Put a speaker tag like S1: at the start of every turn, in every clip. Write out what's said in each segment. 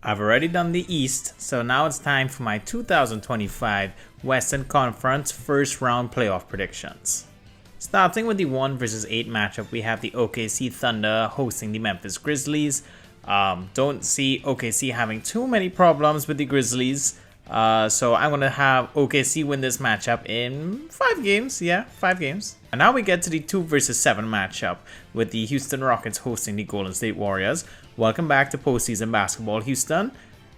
S1: I've already done the East, so now it's time for my 2025 Western Conference first round playoff predictions. Starting with the 1 versus 8 matchup, we have the OKC Thunder hosting the Memphis Grizzlies. Don't see OKC having too many problems with the Grizzlies, so I'm going to have OKC win this matchup in 5 games. Yeah, 5 games. And now we get to the 2 versus 7 matchup with the Houston Rockets hosting the Golden State Warriors. Welcome back to postseason basketball, Houston.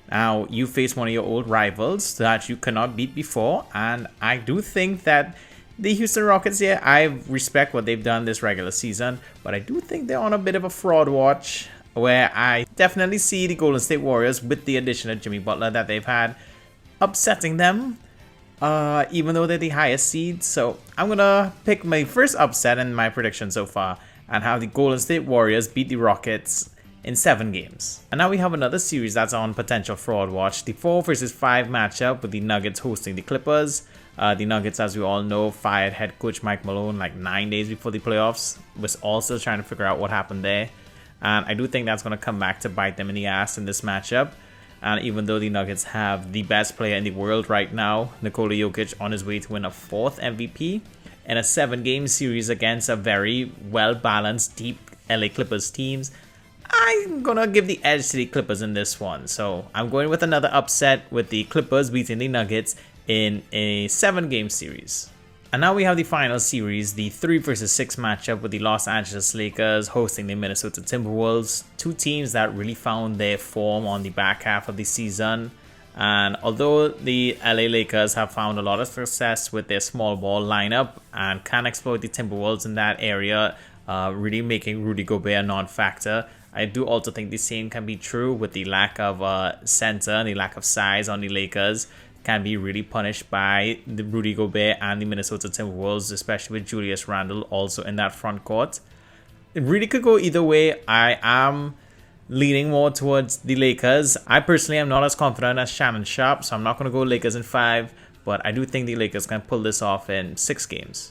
S1: Now, you face one of your old rivals that you cannot beat before, and I do think that the Houston Rockets here, I respect what they've done this regular season, but I do think they're on a bit of a fraud watch, where I definitely see the Golden State Warriors, with the addition of Jimmy Butler that they've had, upsetting them, even though they're the highest seed. So I'm gonna pick my first upset in my prediction so far and have the Golden State Warriors beat the Rockets in 7 games. And now we have another series that's on potential fraud watch, the 4 versus 5 matchup with the Nuggets hosting the Clippers. The Nuggets, as we all know, fired head coach Mike Malone like 9 days before the playoffs. Was also trying to figure out what happened there, and I do think that's going to come back to bite them in the ass in this matchup. And even though the Nuggets have the best player in the world right now, Nikola Jokic, on his way to win a 4th MVP in a 7-game series against a very well-balanced, deep LA Clippers teams, I'm gonna give the edge to the Clippers in this one. So I'm going with another upset with the Clippers beating the Nuggets in a 7-game series. And now we have the final series, the 3 versus 6 matchup with the Los Angeles Lakers hosting the Minnesota Timberwolves. 2 teams that really found their form on the back half of the season. And although the LA Lakers have found a lot of success with their small ball lineup and can exploit the Timberwolves in that area, really making Rudy Gobert a non-factor, I do also think the same can be true with the lack of center and the lack of size on the Lakers. Can be really punished by the Rudy Gobert and the Minnesota Timberwolves, especially with Julius Randle also in that front court. It really could go either way. I am leaning more towards the Lakers. I personally am not as confident as Shannon Sharp, so I'm not going to go Lakers in 5, but I do think the Lakers can pull this off in 6 games.